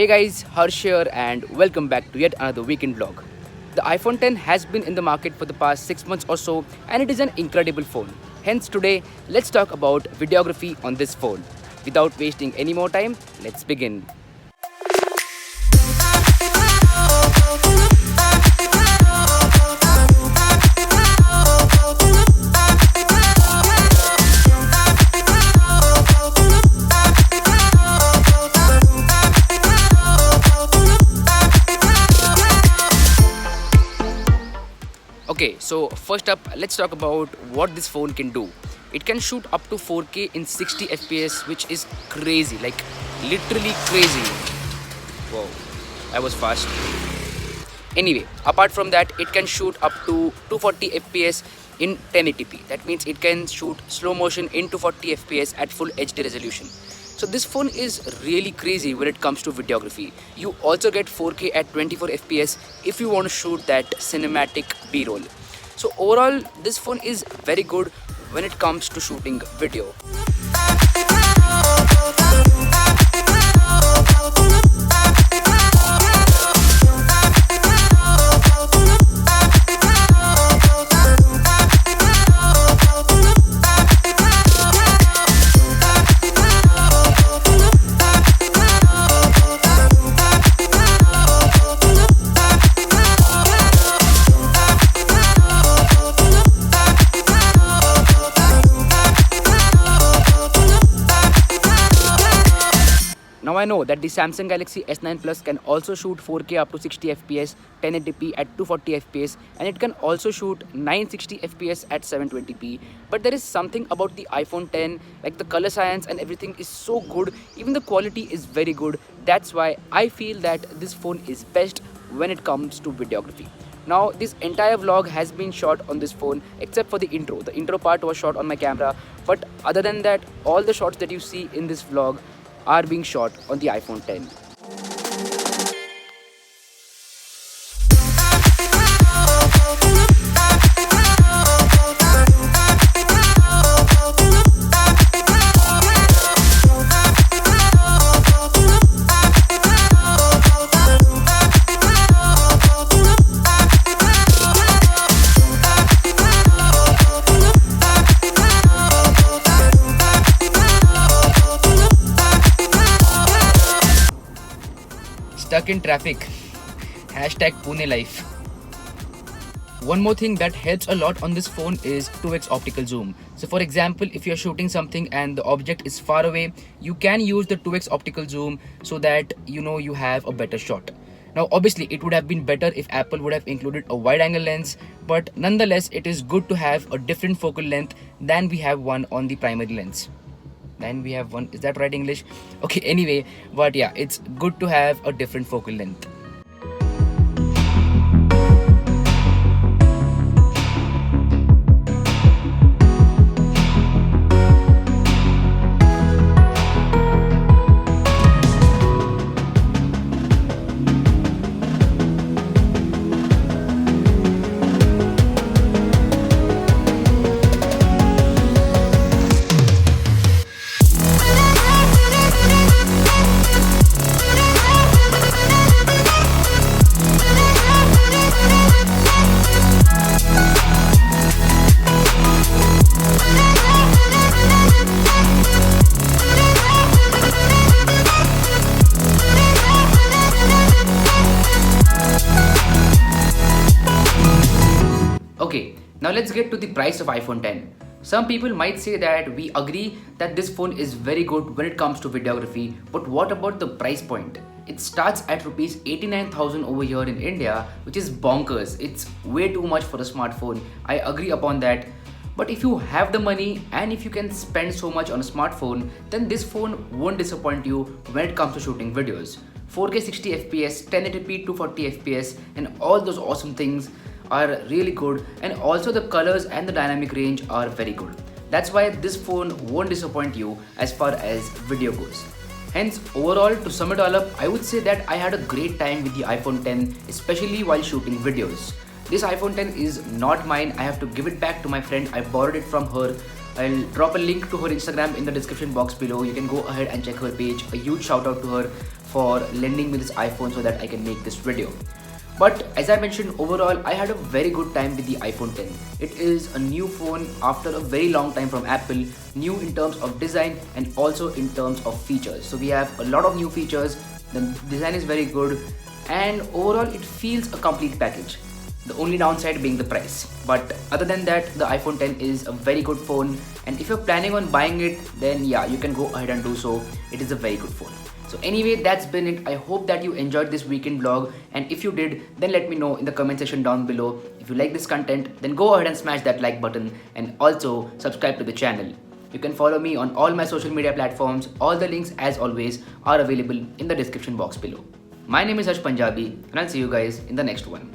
Hey guys, Harsh here and welcome back to yet another weekend vlog. The iPhone 10 has been in the market for the past 6 months or so and it is an incredible phone. Hence today, let's talk about videography on this phone. Without wasting any more time, let's begin. Okay, so first up, let's talk about what this phone can do. It can shoot up to 4K in 60 FPS, which is crazy, like literally crazy. Wow, that was fast. Anyway, apart from that, it can shoot up to 240 FPS in 1080p. That means it can shoot slow motion in 240 FPS at full HD resolution. So this phone is really crazy when it comes to videography. You also get 4K at 24 FPS if you want to shoot that cinematic B-roll. So overall, this phone is very good when it comes to shooting video. Now I know that the Samsung Galaxy S9 Plus can also shoot 4K up to 60 FPS, 1080p at 240 FPS and it can also shoot 960 FPS at 720p. But there is something about the iPhone 10, like the color science and everything is so good, even the quality is very good. That's why I feel that this phone is best when it comes to videography. Now this entire vlog has been shot on this phone except for the intro. The intro part was shot on my camera, but other than that, all the shots that you see in this vlog are being shot on the iPhone 10. Stuck in traffic. Hashtag Pune life. One more thing that helps a lot on this phone is 2x optical zoom. So for example, if you're shooting something and the object is far away, you can use the 2x optical zoom so that you have a better shot. Now obviously it would have been better if Apple would have included a wide angle lens, but nonetheless it is good to have a different focal length than we have one on the primary lens. Then we have one, is that right English? Okay, anyway, but yeah, it's good to have a different focal length. Okay, now let's get to the price of iPhone 10. Some people might say that we agree that this phone is very good when it comes to videography, but what about the price point? It starts at rupees 89,000 over here in India, which is bonkers. It's way too much for a smartphone. I agree upon that. But if you have the money and if you can spend so much on a smartphone, then this phone won't disappoint you when it comes to shooting videos. 4K 60 FPS, 1080p 240 FPS and all those awesome things are really good, and also the colors and the dynamic range are very good. That's why this phone won't disappoint you as far as video goes. Hence, overall, to sum it all up, I would say that I had a great time with the iPhone 10, especially while shooting videos. This iPhone 10 is not mine. I have to give it back to my friend. I borrowed it from her. I'll drop a link to her Instagram in the description box below. You can go ahead and check her page. A huge shout out to her for lending me this iPhone so that I can make this video. But as I mentioned, overall, I had a very good time with the iPhone 10. It is a new phone after a very long time from Apple, new in terms of design and also in terms of features. So we have a lot of new features, the design is very good, and overall it feels a complete package. The only downside being the price. But other than that, the iPhone 10 is a very good phone, and if you're planning on buying it, then yeah, you can go ahead and do so. It is a very good phone. So anyway, that's been it. I hope that you enjoyed this weekend vlog, and if you did, then let me know in the comment section down below. If you like this content, then go ahead and smash that like button and also subscribe to the channel. You can follow me on all my social media platforms. All the links, as always, are available in the description box below. My name is Harsh Punjabi, and I'll see you guys in the next one.